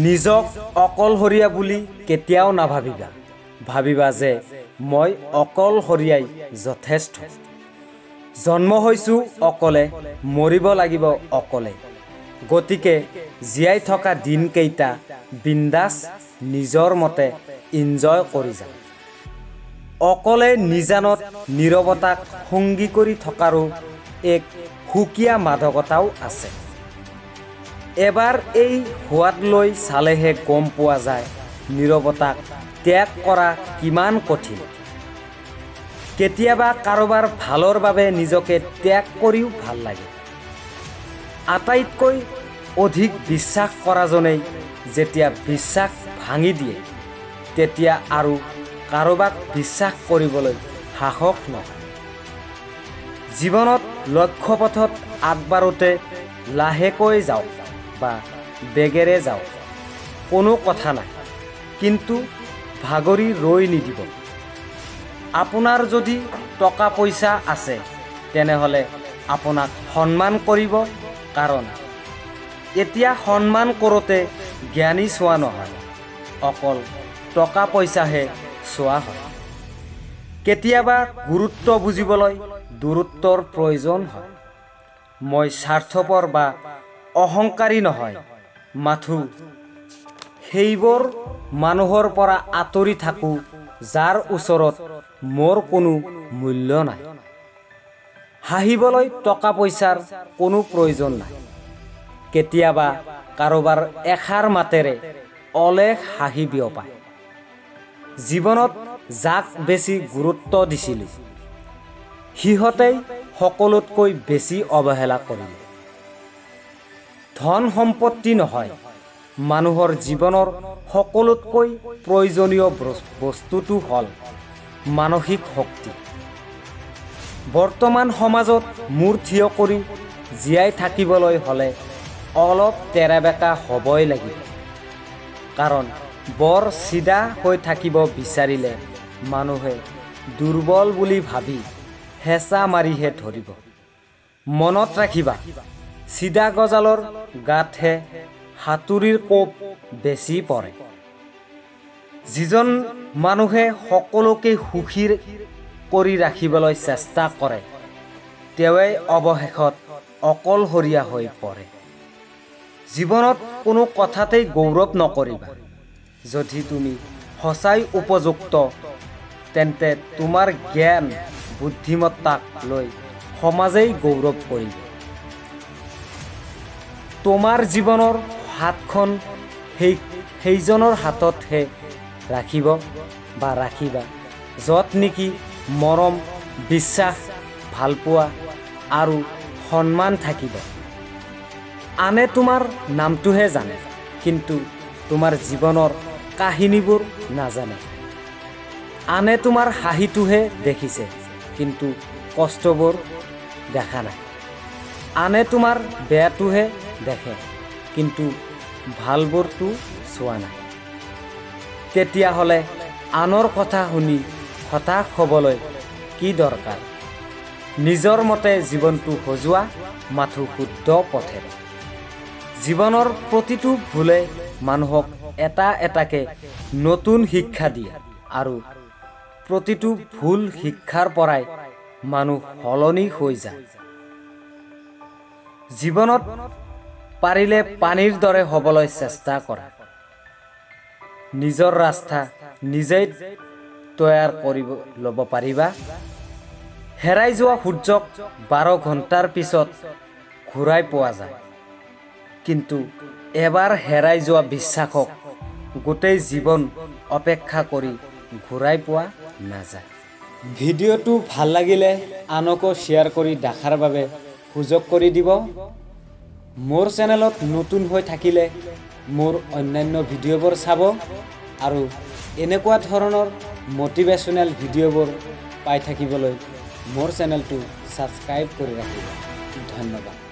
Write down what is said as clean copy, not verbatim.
নিজক অকলশৰীয়া বুলি কেতিয়াও নাভাবিবা। ভাবিবা যে মই অকলশৰীয়াই যথেষ্ট। জন্ম হৈছোঁ অকলে, মৰিব লাগিব অকলে। গতিকে জীয়াই থকা দিনকেইটা বিন্দাছ নিজৰ মতে ইনজয় কৰি যাম। অকলে নিজানত নীৰৱতাক সংগী কৰি থকাৰো এক সুকীয়া মাদকতাও আছে। এবাৰ এই সোৱাদ লৈ চালেহে গম পোৱা যায় নীৰৱতাক ত্যাগ কৰা কিমান কঠিন। কেতিয়াবা কাৰোবাৰ ভালৰ বাবে নিজকে ত্যাগ কৰিও ভাল লাগে। আটাইতকৈ অধিক বিশ্বাস কৰাজনেই যেতিয়া বিশ্বাস ভাঙি দিয়ে, তেতিয়া আৰু কাৰোবাক বিশ্বাস কৰিবলৈ সাহস নহয়। জীৱনত লক্ষ্যপথত আগবাঢ়োতে লাহেকৈ যাওক বা বেগেৰে যাওক, কোনো কথা নাই, কিন্তু ভাগৰি ৰৈ নিদিব। আপোনাৰ যদি টকা পইচা আছে, তেনেহ'লে আপোনাক সন্মান কৰিব, কাৰণ এতিয়া সন্মান কৰোঁতে জ্ঞানী চোৱা নহয়, অকল টকা পইচাহে চোৱা হয়। কেতিয়াবা গুৰুত্ব বুজিবলৈ দূৰত্বৰ প্ৰয়োজন হয়। মই স্বাৰ্থপৰ বা অহংকাৰী নহয়, মাথো সেইবোৰ মানুহৰ পৰা আঁতৰি থাকোঁ যাৰ ওচৰত মোৰ কোনো মূল্য নাই। হাঁহিবলৈ টকা পইচাৰ কোনো প্ৰয়োজন নাই। কেতিয়াবা কাৰোবাৰ এষাৰ মাতেৰে অলেখ হাঁহি বিয়পায়। জীৱনত যাক বেছি গুৰুত্ব দিছিলোঁ, সিহঁতেই সকলোতকৈ বেছি অৱহেলা কৰিলে। ধন সম্পত্তি নহয়, মানুহৰ জীৱনৰ সকলোতকৈ প্ৰয়োজনীয় বস্তুটো হ'ল মানসিক শক্তি। বৰ্তমান সমাজত মূৰ থিয় কৰি জীয়াই থাকিবলৈ হ'লে অলপ তেৰাবেকা হ'বই লাগিব। কাৰণ বৰ চিধা হৈ থাকিব বিচাৰিলে মানুহে দুৰ্বল বুলি ভাবি হেঁচা মাৰিহে ধৰিব। মনত ৰাখিবা, চিধা গজালৰ গাতহে হাতুৰিৰ কোব বেছি পৰে। যিজন মানুহে সকলোকে সুখী কৰি ৰাখিবলৈ চেষ্টা কৰে, তেওঁৱেই অৱশেষত অকলশৰীয়া হৈ পৰে। জীৱনত কোনো কথাতেই গৌৰৱ নকৰিবা। যদি তুমি সঁচাই উপযুক্ত, তেন্তে তোমাৰ জ্ঞান বুদ্ধিমত্তাক লৈ সমাজেই গৌৰৱ কৰিব। তোমাৰ জীৱনৰ হাতখন সেইজনৰ হাততহে ৰাখিব বা ৰাখিবা, য'ত নেকি মৰম, বিশ্বাস, ভালপোৱা আৰু সন্মান থাকিব। আনে তোমাৰ নামটোহে জানে, কিন্তু তোমাৰ জীৱনৰ কাহিনীবোৰ নাজানে। আনে তোমাৰ হাঁহিটোহে দেখিছে, কিন্তু কষ্টবোৰ দেখা নাই। আনে তোমাৰ বেয়াটোহে দেখে, কিন্তু ভালবোৰটো চোৱা নাই। তেতিয়াহ'লে আনৰ কথা শুনি হতাশ হ'বলৈ কি দৰকাৰ? নিজৰ মতে জীৱনটো সজোৱা, মাথো শুদ্ধ পথেৰে। জীৱনৰ প্ৰতিটো ভুলে মানুহক এটা এটাকে নতুন শিক্ষা দিয়ে, আৰু প্ৰতিটো ভুল শিক্ষাৰ পৰাই মানুহ সলনি হৈ যায়। জীৱনত পাৰিলে পানীৰ দৰে হ'বলৈ চেষ্টা কৰা। নিজৰ ৰাস্তা নিজেই তৈয়াৰ কৰি ল'ব পাৰিবা। হেৰাই যোৱা সূৰ্যক 12 ঘণ্টাৰ পিছত ঘূৰাই পোৱা যায়, কিন্তু এবাৰ হেৰাই যোৱা বিশ্বাসক গোটেই জীৱন অপেক্ষা কৰি ঘূৰাই পোৱা নাযায়। ভিডিঅ'টো ভাল লাগিলে আনকো শ্বেয়াৰ কৰি দেখাৰ বাবে সুযোগ কৰি দিব। মোৰ চেনেলত নতুন হৈ থাকিলে মোৰ অন্যান্য ভিডিঅ'বোৰ চাব, আৰু এনেকুৱা ধৰণৰ মটিভেশ্যনেল ভিডিঅ'বোৰ পাই থাকিবলৈ মোৰ চেনেলটো ছাবস্ক্ৰাইব কৰি ৰাখিব। ধন্যবাদ।